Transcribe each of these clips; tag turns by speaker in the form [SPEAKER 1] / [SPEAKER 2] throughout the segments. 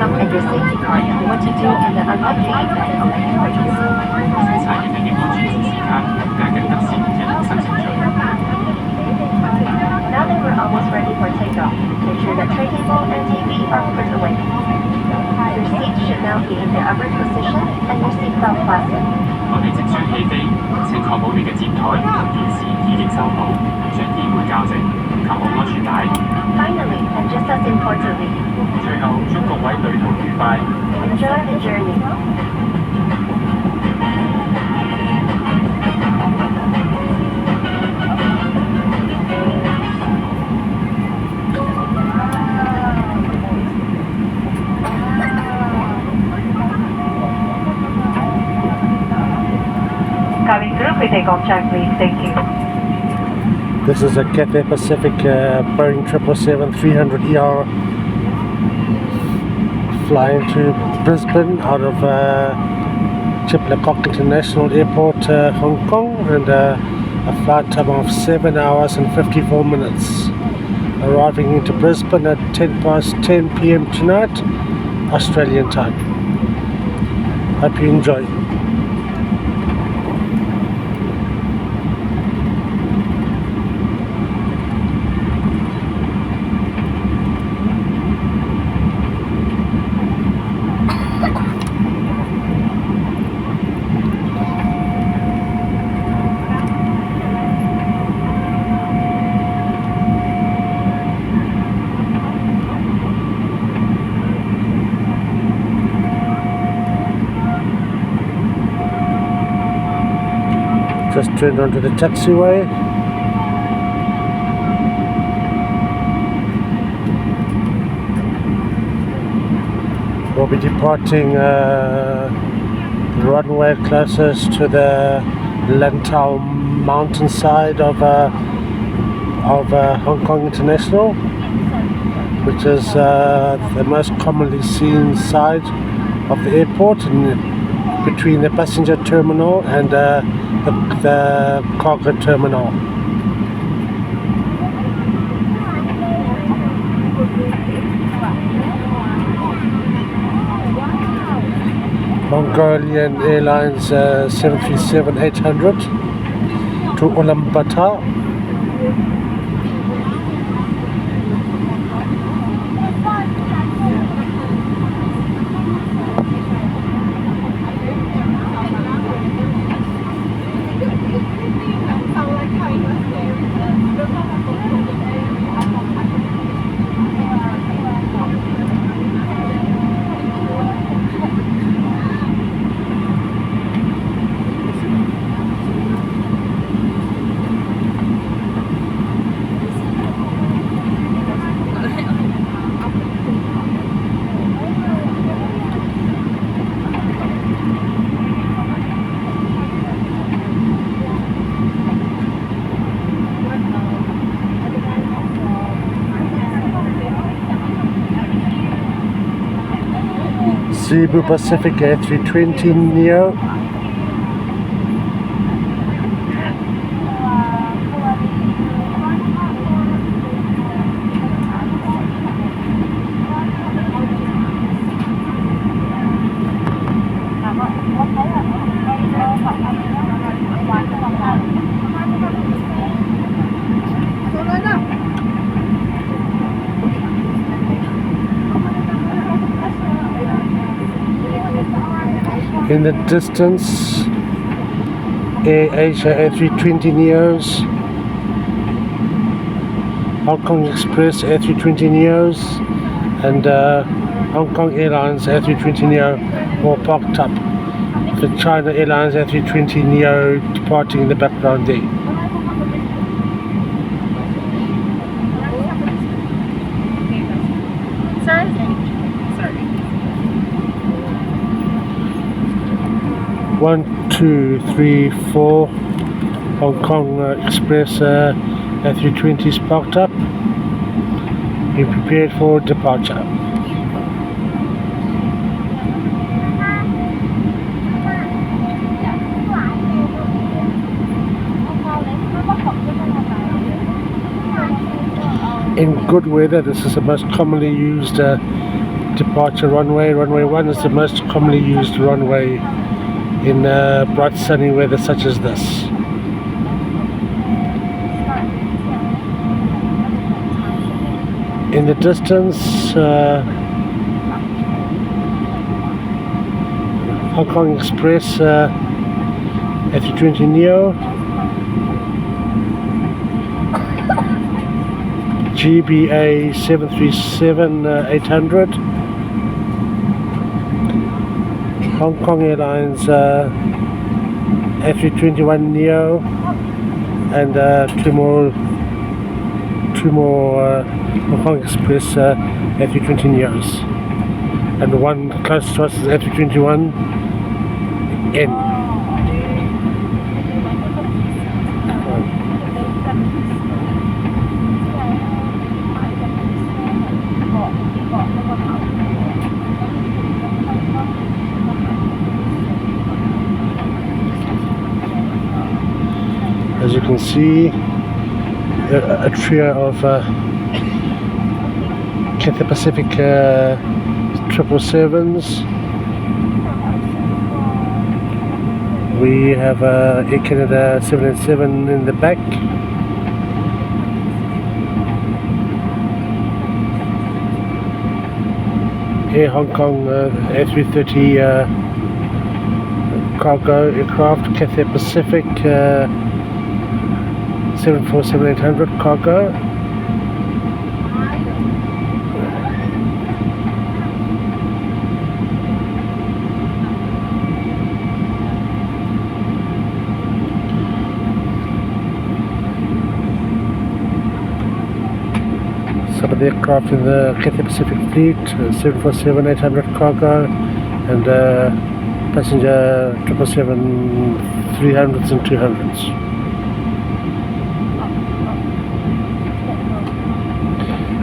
[SPEAKER 1] look at your safety card and what to do in the unlikely event of an emergency.
[SPEAKER 2] 查驗你嘅安全指示卡，解緊急事件嘅流失程序。
[SPEAKER 1] Now that we're almost ready for takeoff, make sure that tray table and TV are put away. Your seat should now be in the upward position and your seatbelt fastened.
[SPEAKER 2] 我哋即將起飛，請確保你嘅接台同電視已經收好，將椅背校正，扣好安全帶。
[SPEAKER 1] Finally, and just as importantly,
[SPEAKER 2] 最後祝各位旅途愉快。
[SPEAKER 1] enjoy the journey. Coming through for takeoff check, please. Thank you.
[SPEAKER 3] This is a Cathay Pacific Boeing 777 300ER flying to Brisbane out of Chiplecock International Airport, Hong Kong, and a flight time of 7 hours and 54 minutes. Arriving into Brisbane at 10 p.m. tonight, Australian time. Hope you enjoy. Just turned onto the taxiway. We'll be departing the runway closest to the Lantau mountainside of Hong Kong International, which is the most commonly seen side of the airport, and between the passenger terminal and the cargo terminal. Mongolian Airlines 737-800 to Ulaanbaatar. Cebu Pacific A320neo. In the distance, Air Asia A320neos, Hong Kong Express A320neos, and Hong Kong Airlines A320neo all parked up. The China Airlines A320neo departing in the background there.
[SPEAKER 1] Sorry.
[SPEAKER 3] 1, 2, 3, 4 Hong Kong Express A320s parked up. Be prepared for departure. In good weather, this is the most commonly used departure runway. Runway 1 is the most commonly used runway in bright sunny weather such as this. In the distance, Hong Kong Express A320 Neo, GBA 737-800, Hong Kong Airlines A321 Neo, and two more Hong Kong Express A320 Neos, and one close to us is A321N. As you can see, a trio of Cathay Pacific 777s. We have Air Canada 787 in the back. Air Hong Kong A330 cargo aircraft, Cathay Pacific 747-800 cargo. Some of the aircraft in the Cathay Pacific fleet, 747-800 cargo, and passenger 777-300s and 200s.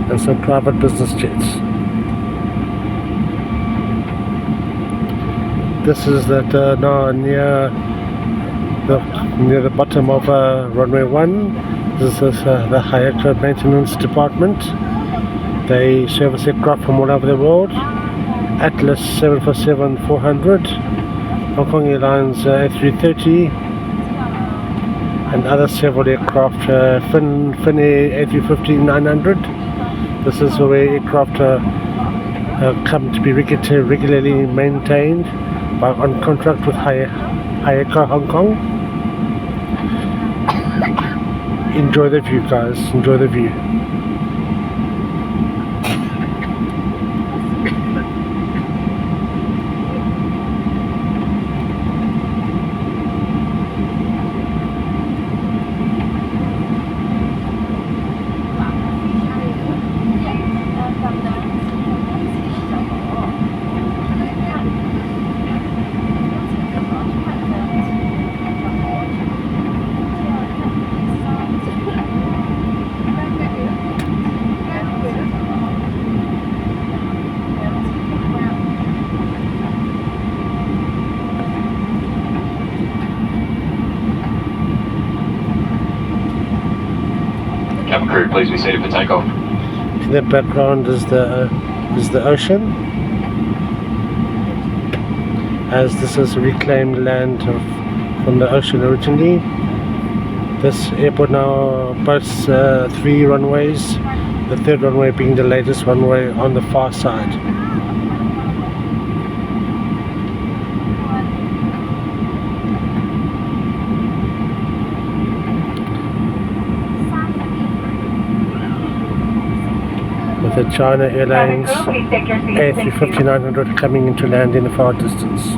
[SPEAKER 3] And some private business jets. This is that now near the bottom of runway 1. This is the HKIA maintenance department. They service aircraft from all over the world. Atlas 747-400, Hong Kong Airlines A330, and other several aircraft, Finnair A350-900. This is where aircraft come to be regularly maintained on contract with HKIA Hong Kong. Enjoy the view, guys. Enjoy the view.
[SPEAKER 2] Cabin crew, please be seated for takeoff.
[SPEAKER 3] In the background is the ocean, as this is reclaimed land from the ocean originally. This airport now boasts 3 runways, the third runway being the latest runway on the far side. With the China Airlines A350-900 coming into land in the far distance.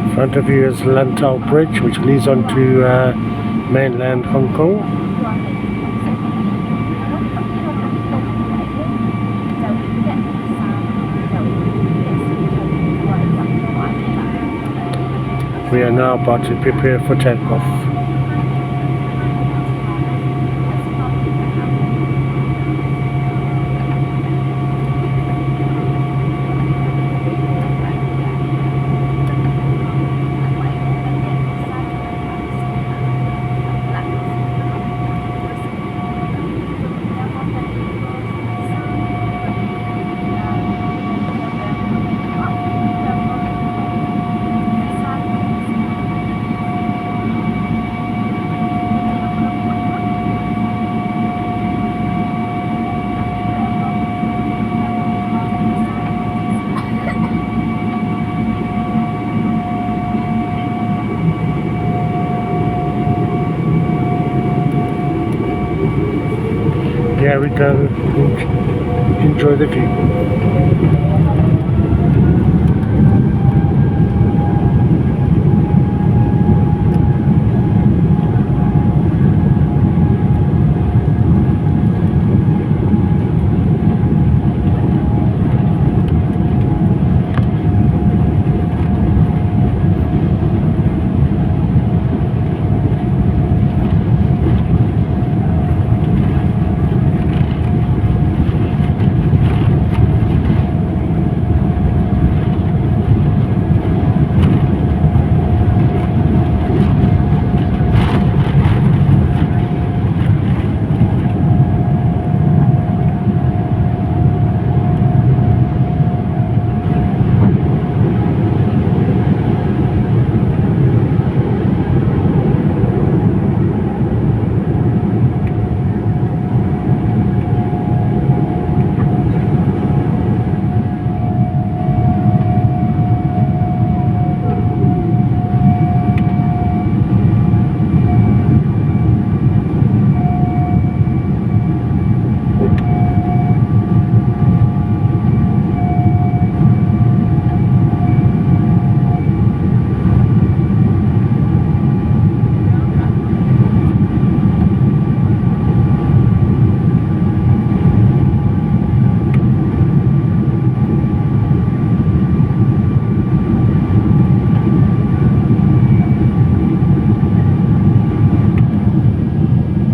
[SPEAKER 3] In front of you is Lantau Bridge, which leads on to mainland Hong Kong. We are now about to prepare for takeoff. Here we go. Enjoy the view.